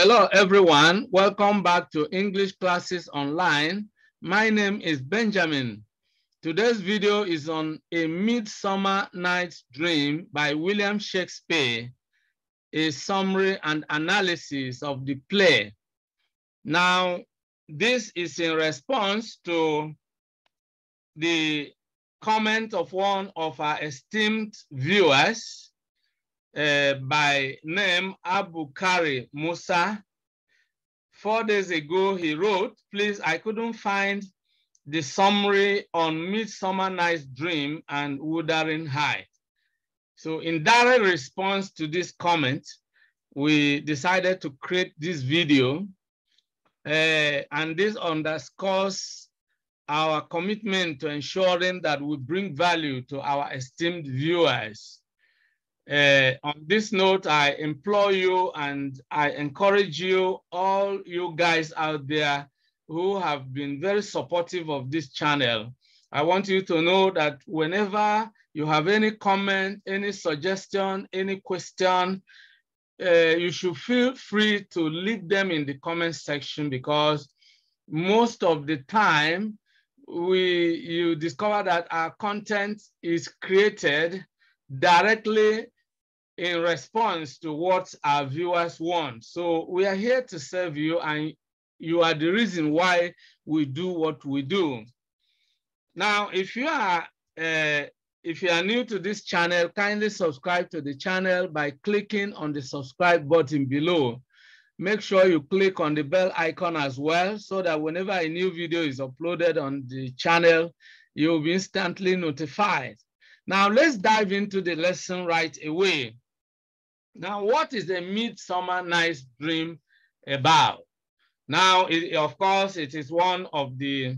Hello, everyone. Welcome back to English Classes Online. My name is Benjamin. Today's video is on A Midsummer Night's Dream by William Shakespeare, a summary and analysis of the play. Now, this is in response to the comment of one of our esteemed viewers, by name Abu Kari Musa. 4 days ago, he wrote, please, I couldn't find the summary on Midsummer Night's Dream and Wuthering Heights. So in direct response to this comment, we decided to create this video, and this underscores our commitment to ensuring that we bring value to our esteemed viewers. On this note, I implore you and I encourage you, all you guys out there who have been very supportive of this channel. I want you to know that whenever you have any comment, any suggestion, any question, you should feel free to leave them in the comment section, because most of the time you discover that our content is created directly in response to what our viewers want. So we are here to serve you, and you are the reason why we do what we do. Now, if you are new to this channel, kindly subscribe to the channel by clicking on the subscribe button below. Make sure you click on the bell icon as well, so that whenever a new video is uploaded on the channel, you'll be instantly notified. Now, let's dive into the lesson right away. Now, what is a Midsummer Night's Dream about? Now, of course, it is one of the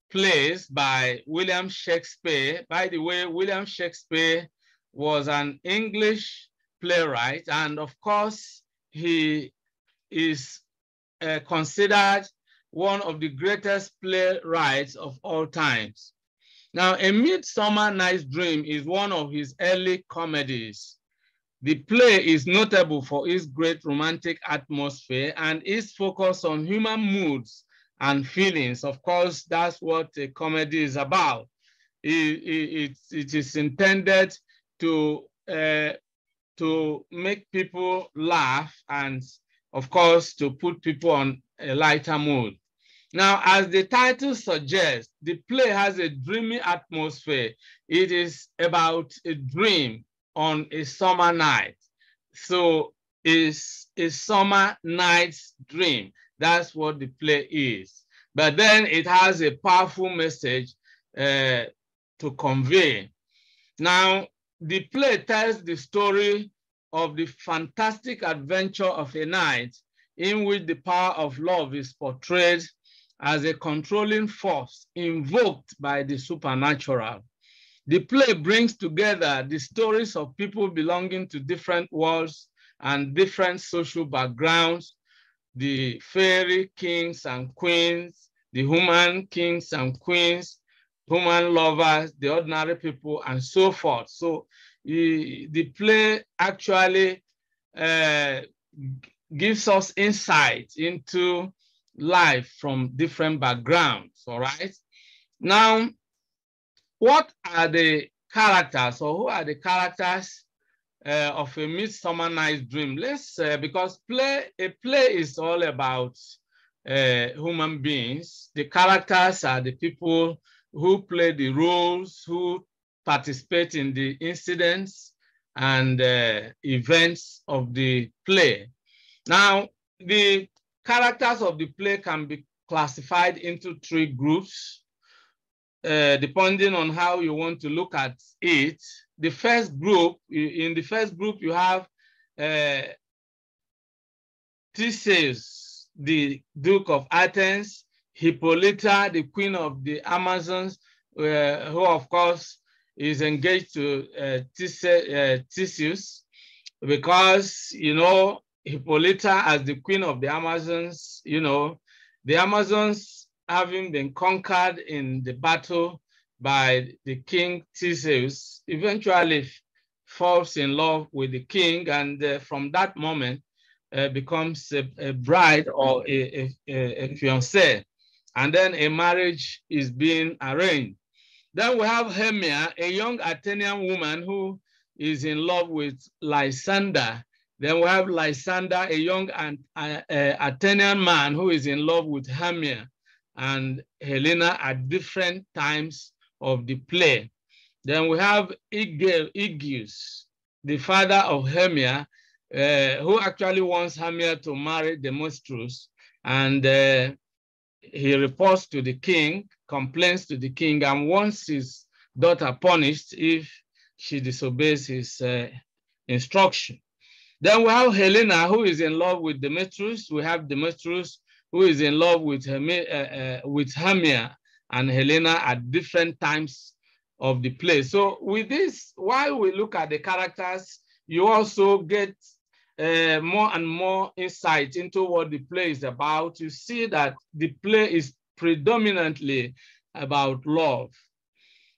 plays by William Shakespeare. By the way, William Shakespeare was an English playwright, and of course, he is considered one of the greatest playwrights of all times. Now, A Midsummer Night's Dream is one of his early comedies. The play is notable for its great romantic atmosphere and its focus on human moods and feelings. Of course, that's what a comedy is about. It is intended to make people laugh and, of course, to put people on a lighter mood. Now, as the title suggests, the play has a dreamy atmosphere. It is about a dream on a summer night. So it's a summer night's dream. That's what the play is. But then it has a powerful message to convey. Now, the play tells the story of the fantastic adventure of a night in which the power of love is portrayed as a controlling force invoked by the supernatural. The play brings together the stories of people belonging to different worlds and different social backgrounds, the fairy kings and queens, the human kings and queens, human lovers, the ordinary people, and so forth. So the play actually gives us insight into life from different backgrounds, all right? Now, what are the characters, or who are the characters of A Midsummer Night's Dream? Let's, because a play is all about human beings. The characters are the people who play the roles, who participate in the incidents and events of the play. Now, the characters of the play can be classified into 3 groups. Depending on how you want to look at it. The first group, in the first group, you have Theseus, the Duke of Athens, Hippolyta, the Queen of the Amazons, who of course is engaged to Theseus, because, you know, Hippolyta as the Queen of the Amazons, you know, the Amazons having been conquered in the battle by the king Theseus, eventually falls in love with the king, and from that moment, becomes a bride or a fiancée, and then a marriage is being arranged. Then we have Hermia, a young Athenian woman who is in love with Lysander. Then we have Lysander, a young Athenian man who is in love with Hermia and Helena at different times of the play. Then we have Aegeus, the father of Hermia, who actually wants Hermia to marry Demetrius, and he reports to the king, complains to the king, and wants his daughter punished if she disobeys his instruction. Then we have Helena, who is in love with Demetrius. We have Demetrius, who is in love with Hermia and Helena at different times of the play. So with this, while we look at the characters, you also get more and more insight into what the play is about. You see that the play is predominantly about love.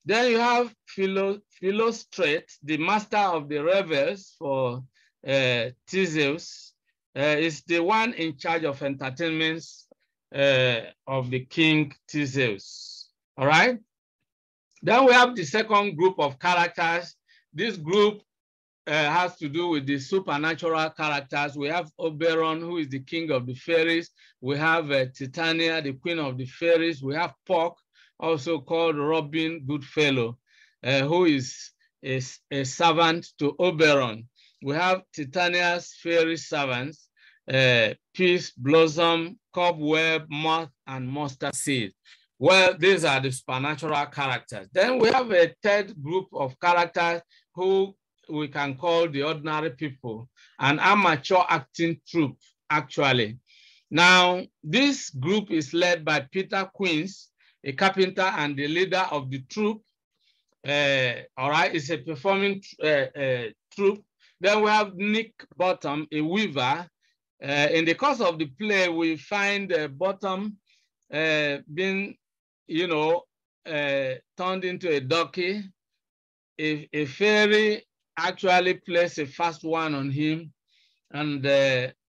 Then you have Philostrate, the master of the revels for Theseus, is the one in charge of entertainments of the king Theseus. All right. Then we have the second group of characters. This group has to do with the supernatural characters. We have Oberon, who is the king of the fairies. We have Titania, the queen of the fairies. We have Puck, also called Robin Goodfellow, who is a servant to Oberon. We have Titania's fairy servants, Peace, Blossom, Cobweb, Moth, and Mustard Seed. Well, these are the supernatural characters. Then we have a third group of characters who we can call the ordinary people, an amateur acting troupe, actually. Now, this group is led by Peter Queens, a carpenter and the leader of the troupe. All right, it's a performing troupe. Then we have Nick Bottom, a weaver. In the course of the play, we find Bottom being, turned into a donkey. A fairy actually places a fast one on him and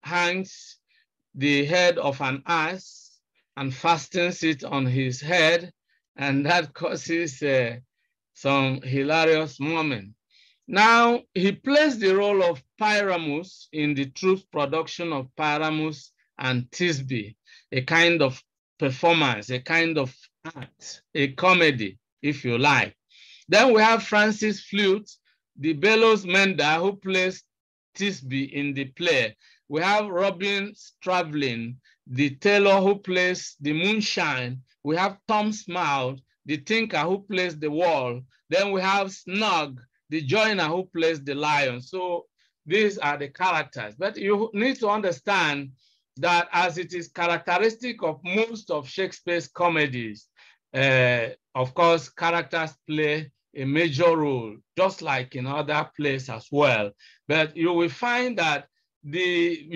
hangs the head of an ass and fastens it on his head, and that causes some hilarious moment. Now, he plays the role of Pyramus in the troupe's production of Pyramus and Thisbe, a kind of performance, a kind of act, a comedy, if you like. Then we have Francis Flute, the bellows mender who plays Thisbe in the play. We have Robin Stravlin, the tailor who plays the moonshine. We have Tom Smile, the tinker who plays the wall. Then we have Snug, the joiner who plays the lion. So these are the characters. But you need to understand that as it is characteristic of most of Shakespeare's comedies, of course, characters play a major role, just like in other plays as well. But you will find that the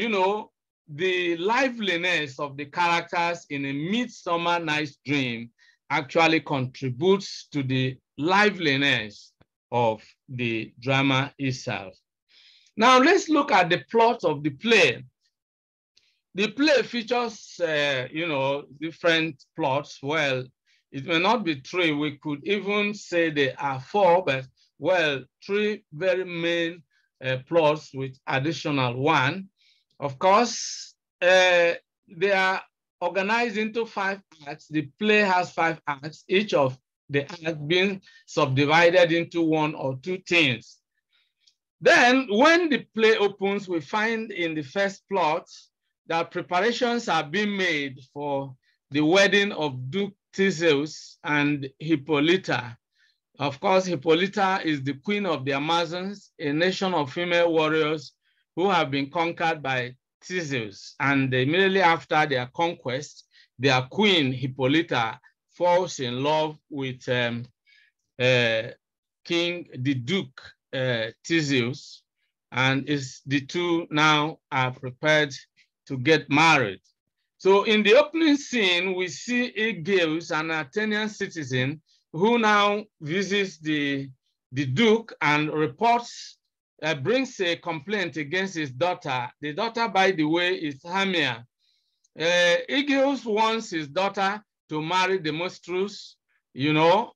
liveliness of the characters in A Midsummer Night's Dream actually contributes to the liveliness of the drama itself. Now let's look at the plot of the play. The play features, different plots. Well, it may not be three. We could even say there are four, but well, three very main plots with additional one. Of course, they are organized into 5 acts. The play has 5 acts, each of the acts being subdivided into 1 or 2 themes. Then when the play opens, we find in the first plot that preparations are being made for the wedding of Duke Theseus and Hippolyta. Of course, Hippolyta is the queen of the Amazons, a nation of female warriors who have been conquered by Theseus. And immediately after their conquest, their queen, Hippolyta, falls in love with the Duke Theseus, and the two now are prepared to get married. So in the opening scene, we see Aegeus, an Athenian citizen, who now visits the Duke and reports brings a complaint against his daughter. The daughter, by the way, is Hermia. Aegeus wants his daughter to marry Demetrius, you know,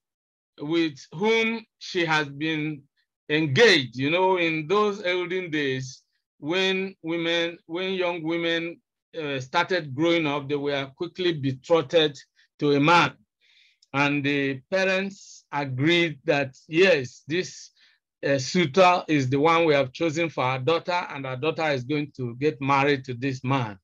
with whom she has been engaged, you know, in those olden days when young women started growing up, they were quickly betrothed to a man. And the parents agreed that, yes, this suitor is the one we have chosen for our daughter, and our daughter is going to get married to this man.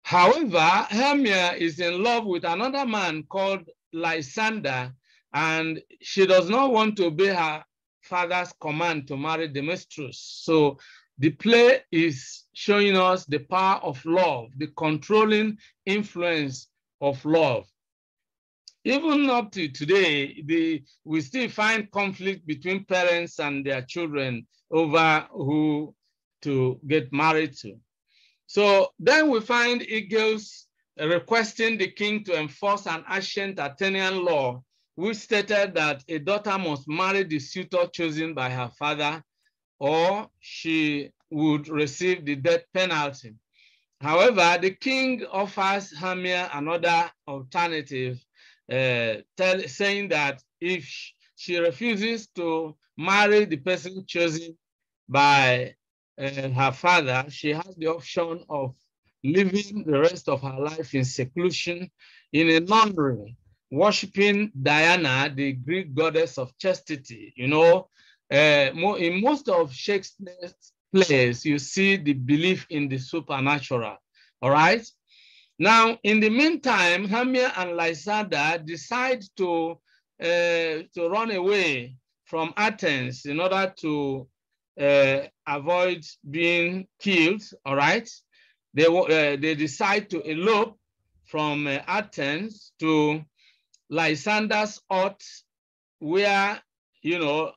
However, Hermia is in love with another man called Lysander, and she does not want to obey her father's command to marry Demetrius. So the play is showing us the power of love, the controlling influence of love. Even up to today, we still find conflict between parents and their children over who to get married to. So then we find Aegeus requesting the king to enforce an ancient Athenian law, which stated that a daughter must marry the suitor chosen by her father, or she would receive the death penalty. However, the king offers Hermia another alternative, saying that if she refuses to marry the person chosen by her father, she has the option of living the rest of her life in seclusion in a nunnery, worshiping Diana, the Greek goddess of chastity. You know, in most of Shakespeare's plays, you see the belief in the supernatural. All right. Now, in the meantime, Hermia and Lysander decide to run away from Athens in order to avoid being killed. All right. They decide to elope from Athens to Lysander's hut, where, you know,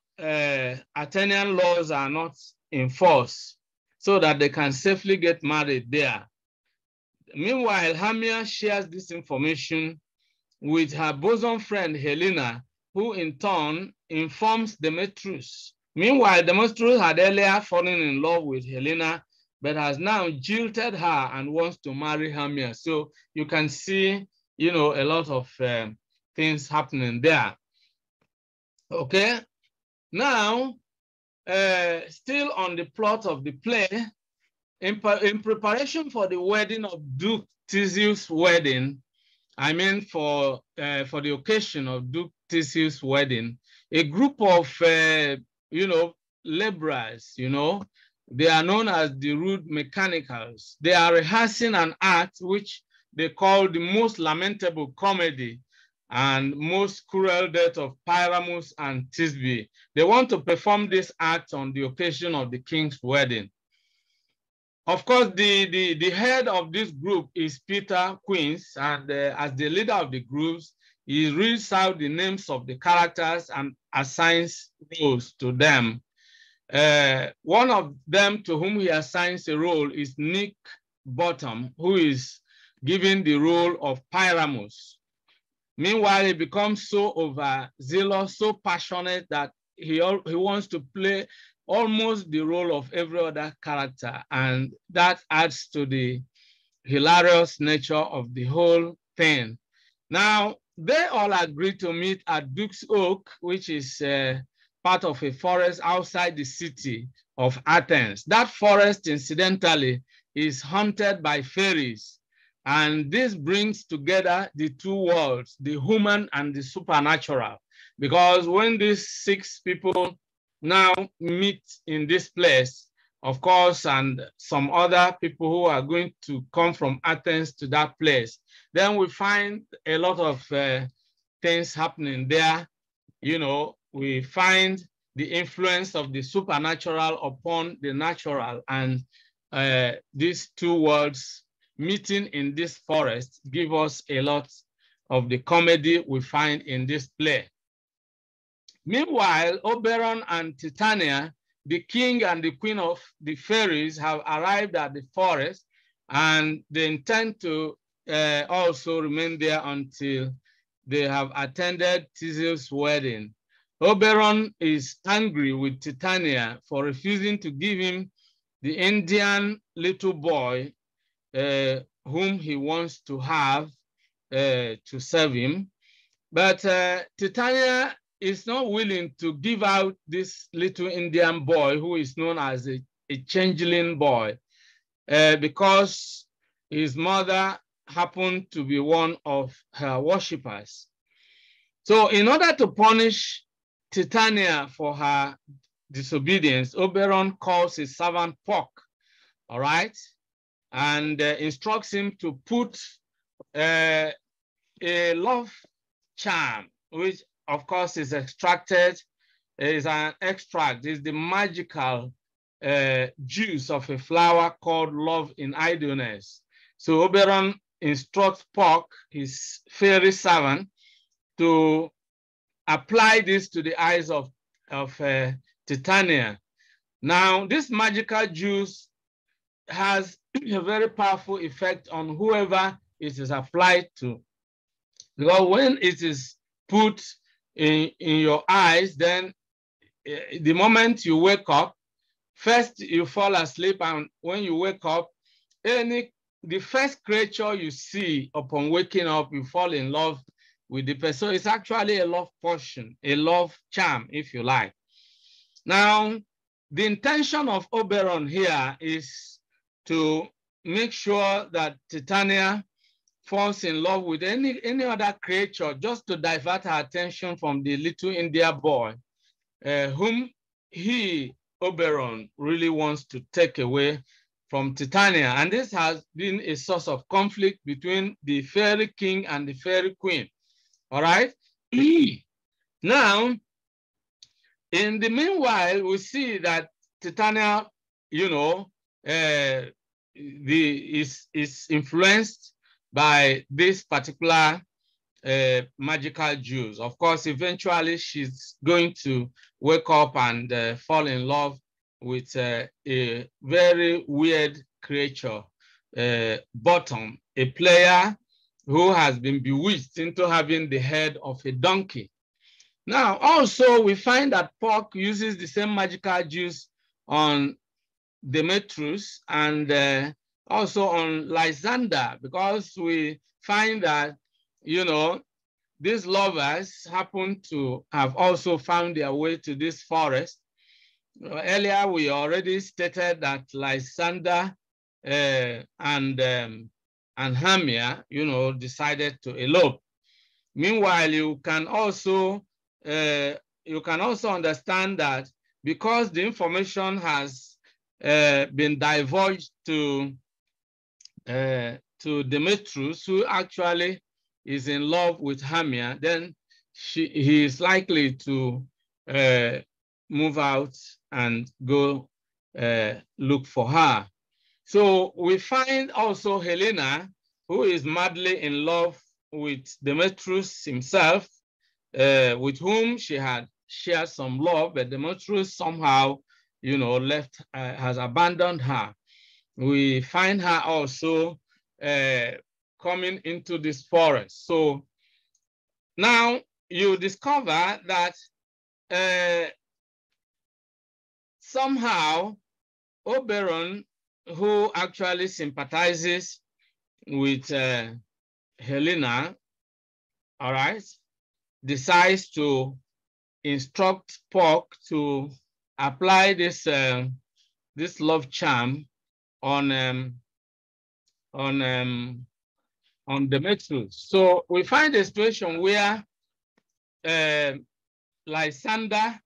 Athenian laws are not in force, so that they can safely get married there. Meanwhile, Hermia shares this information with her bosom friend Helena, who in turn informs Demetrius. Meanwhile, Demetrius had earlier fallen in love with Helena, but has now jilted her and wants to marry Hermia. So you can see, you know, a lot of things happening there. Okay. Now, still on the plot of the play, in preparation for the wedding of Duke Theseus' wedding, I mean for the occasion of Duke Theseus' wedding, a group of, you know, laborers, you know, they are known as the rude mechanicals. They are rehearsing an act which they call the most lamentable comedy and most cruel death of Pyramus and Thisbe. They want to perform this act on the occasion of the king's wedding. Of course, the head of this group is Peter Quince, and as the leader of the groups, he reads out the names of the characters and assigns roles to them. One of them to whom he assigns a role is Nick Bottom, who is given the role of Pyramus. Meanwhile, he becomes so overzealous, so passionate that he wants to play almost the role of every other character, and that adds to the hilarious nature of the whole thing. Now, they all agree to meet at Duke's Oak, which is part of a forest outside the city of Athens. That forest, incidentally, is haunted by fairies, and this brings together the two worlds, the human and the supernatural, because when these 6 people now meet in this place, of course, and some other people who are going to come from Athens to that place, then we find a lot of things happening there. You know, we find the influence of the supernatural upon the natural, and these two worlds meeting in this forest give us a lot of the comedy we find in this play. Meanwhile, Oberon and Titania, the king and the queen of the fairies, have arrived at the forest, and they intend to also remain there until they have attended Theseus' wedding. Oberon is angry with Titania for refusing to give him the Indian little boy whom he wants to have to serve him. But Titania is not willing to give out this little Indian boy who is known as a changeling boy because his mother happened to be one of her worshippers. So in order to punish Titania for her disobedience, Oberon calls his servant Puck, all right, and instructs him to put a love charm, which of course is extracted, is an extract, is the magical juice of a flower called love in idleness. So Oberon instructs Puck, his fairy servant, to apply this to the eyes of Titania. Now, this magical juice has a very powerful effect on whoever it is applied to. Because when it is put in your eyes, then the moment you wake up, first you fall asleep, and when you wake up, the first creature you see upon waking up, you fall in love with the person. So it's actually a love potion, a love charm, if you like. Now, the intention of Oberon here is to make sure that Titania falls in love with any other creature, just to divert her attention from the little India boy, whom Oberon, really wants to take away from Titania. And this has been a source of conflict between the fairy king and the fairy queen. All right. Now, in the meanwhile, we see that Titania, is influenced by this particular magical juice. Of course, eventually she's going to wake up and fall in love with a very weird creature, Bottom, a player who has been bewitched into having the head of a donkey. Now, also, we find that Puck uses the same magical juice on Demetrius and also on Lysander, because we find that, these lovers happen to have also found their way to this forest. Earlier, we already stated that Lysander and Hermia, decided to elope. Meanwhile, you can also understand that because the information has been divulged to Demetrius, who actually is in love with Hermia, then he is likely to move out and go look for her. So we find also Helena, who is madly in love with Demetrius himself, with whom she had shared some love, but Demetrius somehow, has abandoned her. We find her also coming into this forest. So now you discover that somehow Oberon, who actually sympathizes with Helena, all right, decides to instruct Puck to apply this this love charm on Demetrius. So we find a situation where Lysander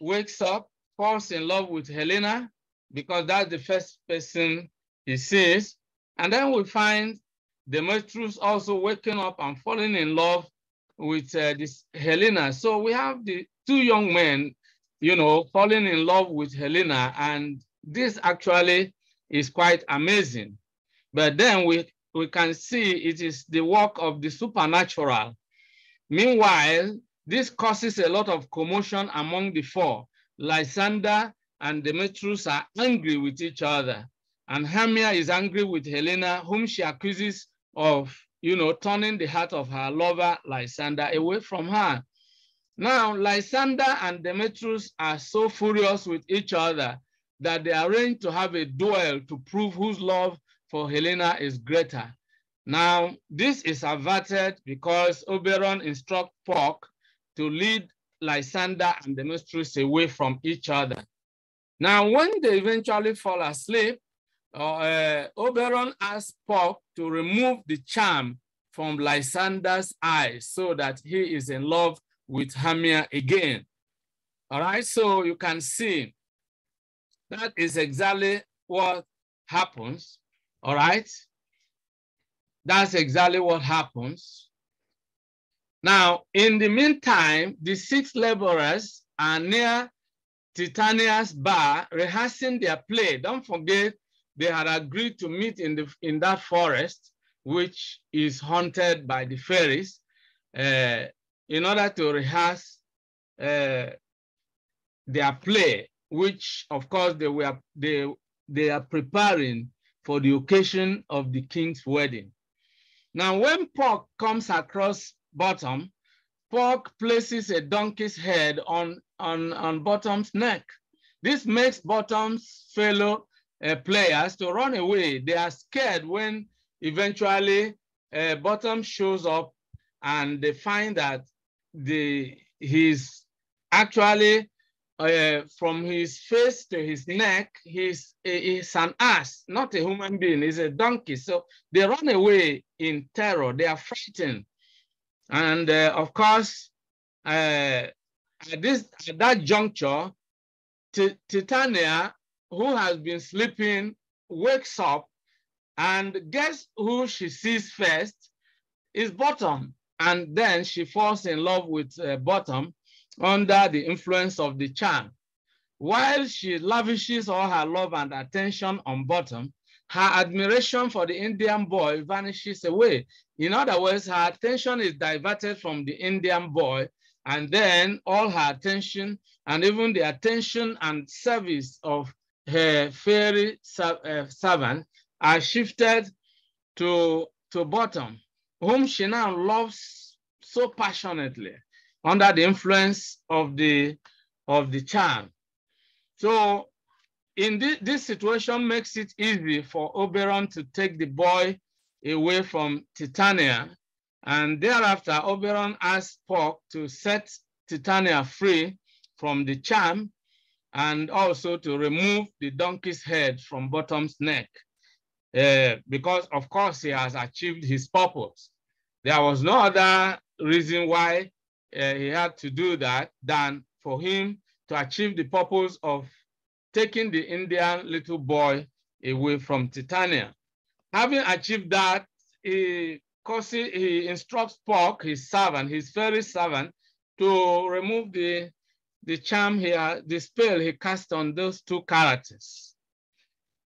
wakes up, falls in love with Helena, because that's the first person he sees. And then we find Demetrius also waking up and falling in love with this Helena. So we have the two young men, falling in love with Helena, and this actually is quite amazing. But then we can see it is the work of the supernatural. Meanwhile, this causes a lot of commotion among the four. Lysander and Demetrius are angry with each other, and Hermia is angry with Helena, whom she accuses of, turning the heart of her lover, Lysander, away from her. Now, Lysander and Demetrius are so furious with each other that they arrange to have a duel to prove whose love for Helena is greater. Now, this is averted because Oberon instructs Puck to lead Lysander and Demetrius away from each other. Now, when they eventually fall asleep, Oberon asks Puck to remove the charm from Lysander's eyes so that he is in love with Hermia again. All right, so you can see that is exactly what happens. All right, that's exactly what happens. Now, in the meantime, the 6 laborers are near Titania's bar rehearsing their play. Don't forget, they had agreed to meet in that forest, which is haunted by the fairies, in order to rehearse their play, which of course they are preparing for the occasion of the king's wedding. Now, when Puck comes across Bottom, Puck places a donkey's head on Bottom's neck. This makes Bottom's fellow players to run away. They are scared when eventually Bottom shows up and they find that he's actually from his face to his neck, he's an ass, not a human being, he's a donkey. So they run away in terror, they are frightened. And of course, at that juncture, Titania, who has been sleeping, wakes up, and guess who she sees first? Is Bottom. And then she falls in love with Bottom under the influence of the charm. While she lavishes all her love and attention on Bottom, her admiration for the Indian boy vanishes away. In other words, her attention is diverted from the Indian boy, and then all her attention and even the attention and service of her fairy servant are shifted to Bottom, whom she now loves so passionately under the influence of the charm. So in this situation makes it easy for Oberon to take the boy away from Titania, and thereafter Oberon asks Puck to set Titania free from the charm and also to remove the donkey's head from Bottom's neck, because of course he has achieved his purpose. There was no other reason why he had to do that than for him to achieve the purpose of taking the Indian little boy away from Titania. Having achieved that, he instructs Puck, his servant, his fairy servant, to remove the charm here, the spell he cast on those 2 characters.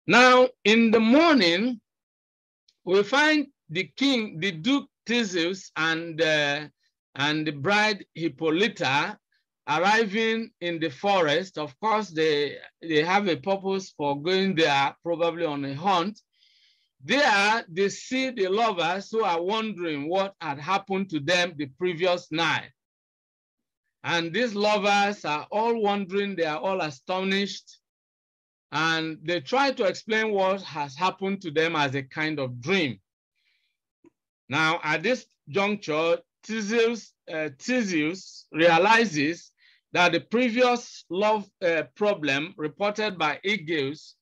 Now, in the morning, we find the king, the Duke Theseus, and the bride Hippolyta arriving in the forest. Of course, they have a purpose for going there, probably on a hunt. There, they see the lovers who are wondering what had happened to them the previous night. And these lovers are all wondering, they are all astonished, and they try to explain what has happened to them as a kind of dream. Now, at this juncture, Theseus realizes that the previous love problem reported by Aegeus,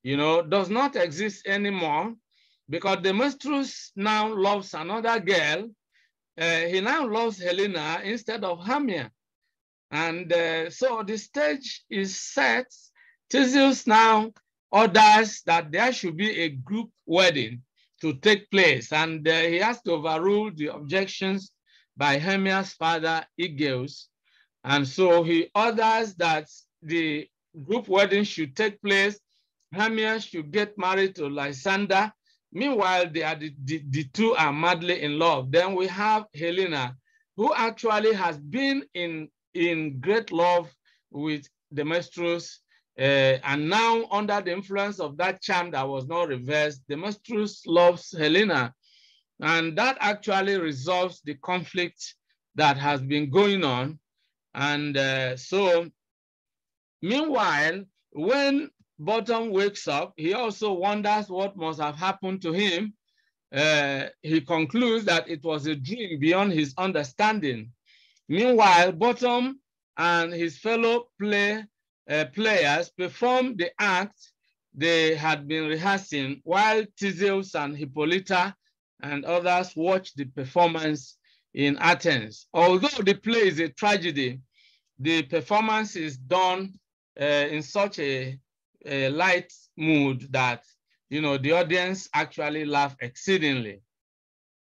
does not exist anymore, because Demetrius now loves another girl. He now loves Helena instead of Hermia. And so the stage is set. Theseus now orders that there should be a group wedding to take place, and he has to overrule the objections by Hermia's father, Aegeus. And so he orders that the group wedding should take place. Hermia should get married to Lysander. Meanwhile, the 2 are madly in love. Then we have Helena, who actually has been in great love with Demetrius, and now under the influence of that charm that was not reversed, Demetrius loves Helena. And that actually resolves the conflict that has been going on And so, meanwhile, when Bottom wakes up, he also wonders what must have happened to him. He concludes that it was a dream beyond his understanding. Meanwhile, Bottom and his fellow players perform the act they had been rehearsing, while Theseus and Hippolyta and others watch the performance in Athens. Although the play is a tragedy, the performance is done in such a light mood that, you know, the audience actually laugh exceedingly.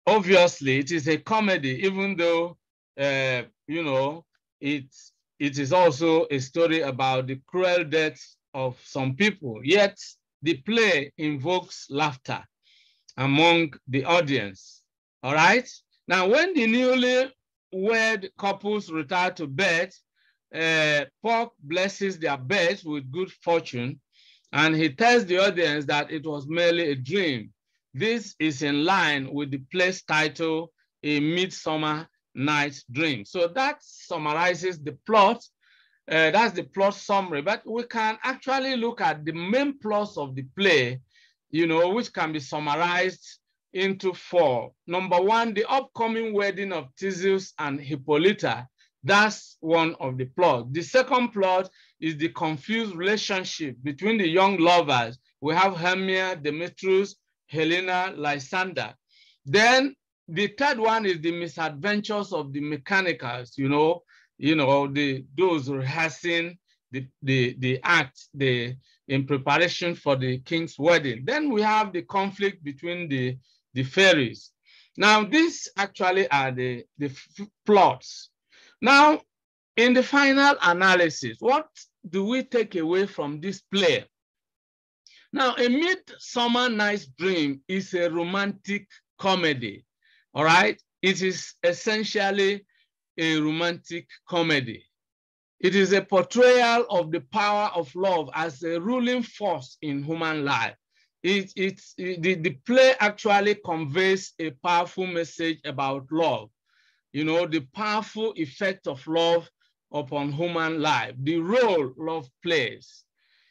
Obviously, it is a comedy, even though, you know, it is also a story about the cruel death of some people. Yet the play invokes laughter among the audience. All right. Now, when the newly-wed couples retire to bed, Puck blesses their beds with good fortune, and he tells the audience that it was merely a dream. This is in line with the play's title, A Midsummer Night's Dream. So that summarizes the plot. That's the plot summary, but we can actually look at the main plots of the play, you know, which can be summarized into 4. Number 1, the upcoming wedding of Theseus and Hippolyta. That's one of the plots. The second plot is the confused relationship between the young lovers. We have Hermia, Demetrius, Helena, Lysander. Then the third one is the misadventures of the mechanicals, those rehearsing the act in preparation for the king's wedding. Then we have the conflict between the fairies. Now, these actually are the plots. Now, in the final analysis, what do we take away from this play? Now, A Midsummer Night's Dream is a romantic comedy, all right? It is essentially a romantic comedy. It is a portrayal of the power of love as a ruling force in human life. The play actually conveys a powerful message about love. You know, the powerful effect of love upon human life, the role love plays.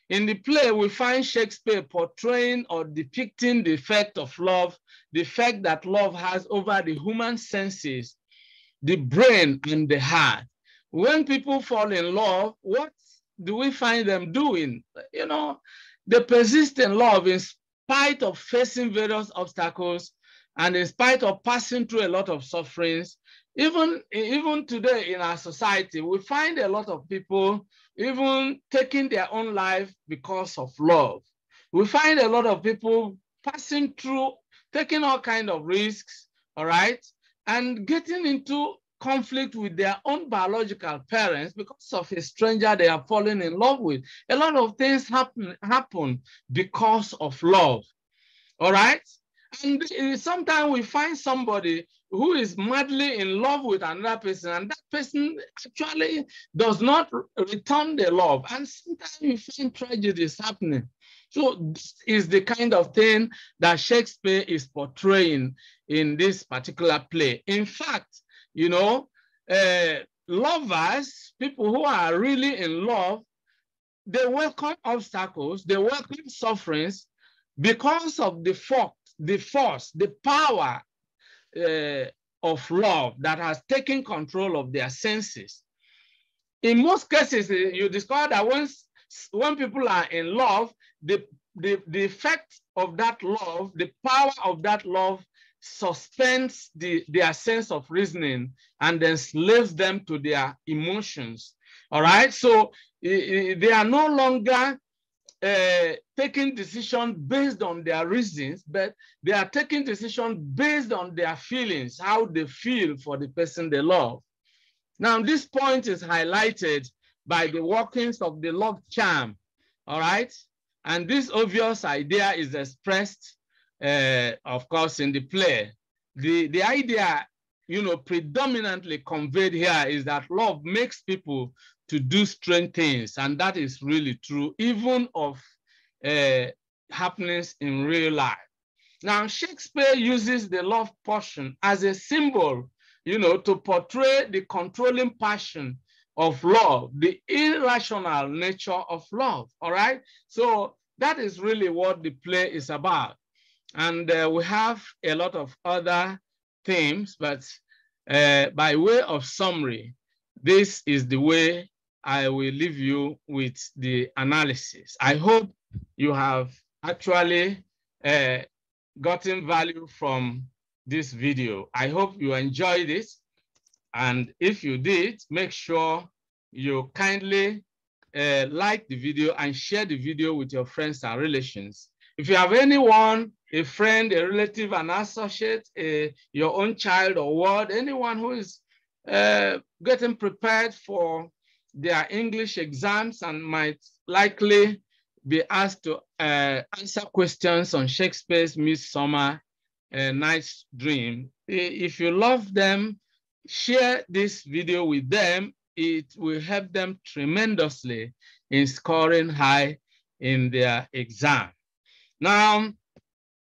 In the play, we find Shakespeare portraying or depicting the effect of love, the effect that love has over the human senses, the brain, and the heart. When people fall in love, what do we find them doing? You know, they persist in love in spite of facing various obstacles and in spite of passing through a lot of sufferings. Even today in our society, we find a lot of people even taking their own life because of love. We find a lot of people passing through, taking all kinds of risks, all right, and getting into conflict with their own biological parents because of a stranger they are falling in love with. A lot of things happen because of love, all right? And sometimes we find somebody who is madly in love with another person, and that person actually does not return the love. And sometimes we find tragedies happening. So this is the kind of thing that Shakespeare is portraying in this particular play. In fact, you know, lovers, people who are really in love, they welcome obstacles, they welcome sufferings because of the force, the power of love that has taken control of their senses. In most cases, you discover that when people are in love, the effect of that love, the power of that love suspends their sense of reasoning and then slaves them to their emotions. All right, so they are no longer taking decisions based on their reasons, but they are taking decisions based on their feelings, how they feel for the person they love. Now, this point is highlighted by the workings of the love charm, all right? And this obvious idea is expressed, of course, in the play. The idea, you know, predominantly conveyed here is that love makes people to do strange things, and that is really true, even of happenings in real life. Now, Shakespeare uses the love portion as a symbol, you know, to portray the controlling passion of love, the irrational nature of love, all right? So that is really what the play is about. And we have a lot of other themes, but by way of summary, this is the way I will leave you with the analysis. I hope you have actually gotten value from this video. I hope you enjoyed it. And if you did, make sure you kindly like the video and share the video with your friends and relations. If you have anyone, a friend, a relative, an associate, your own child or ward, anyone who is getting prepared for their English exams and might likely be asked to answer questions on Shakespeare's Midsummer Night's Dream. If you love them, share this video with them. It will help them tremendously in scoring high in their exam. Now,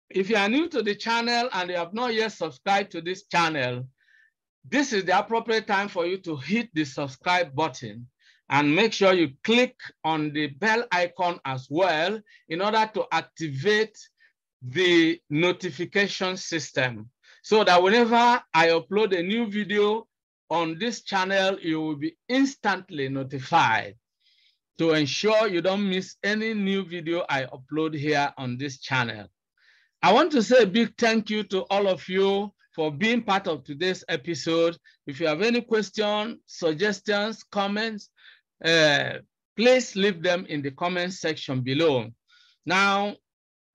if you are new to the channel and you have not yet subscribed to this channel, this is the appropriate time for you to hit the subscribe button and make sure you click on the bell icon as well in order to activate the notification system so that whenever I upload a new video on this channel, you will be instantly notified to ensure you don't miss any new video I upload here on this channel. I want to say a big thank you to all of you for being part of today's episode. If you have any questions, suggestions, comments, please leave them in the comment section below. Now,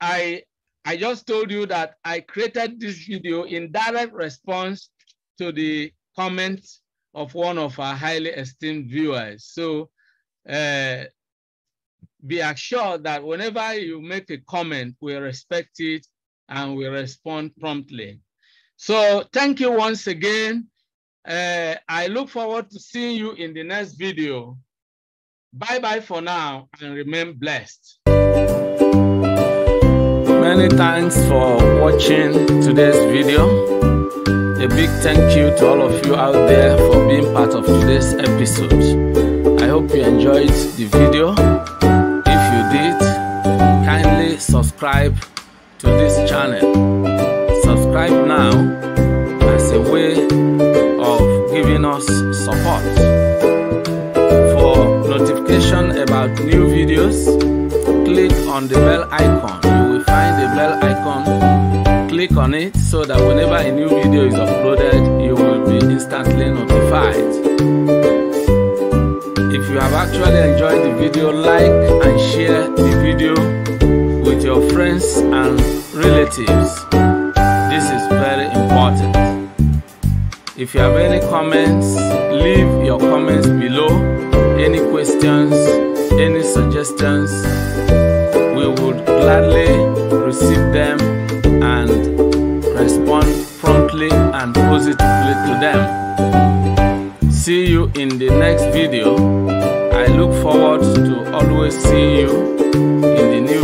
I just told you that I created this video in direct response to the comments of one of our highly esteemed viewers. So be assured that whenever you make a comment, we respect it and we respond promptly. So thank you once again. I look forward to seeing you in the next video. Bye-bye for now and remain blessed. Many thanks for watching today's video. A big thank you to all of you out there for being part of today's episode. I hope you enjoyed the video. If you did, kindly subscribe to this channel. Subscribe now as a way of giving us support. For notification about new videos, click on the bell icon. You will find the bell icon. Click on it so that whenever a new video is uploaded, you will be instantly notified. If you have actually enjoyed the video, like and share the video with your friends and relatives. This is very important. If you have any comments, leave your comments below. Any questions, any suggestions, we would gladly receive them and respond promptly and positively to them. See you in the next video. I look forward to always seeing you in the new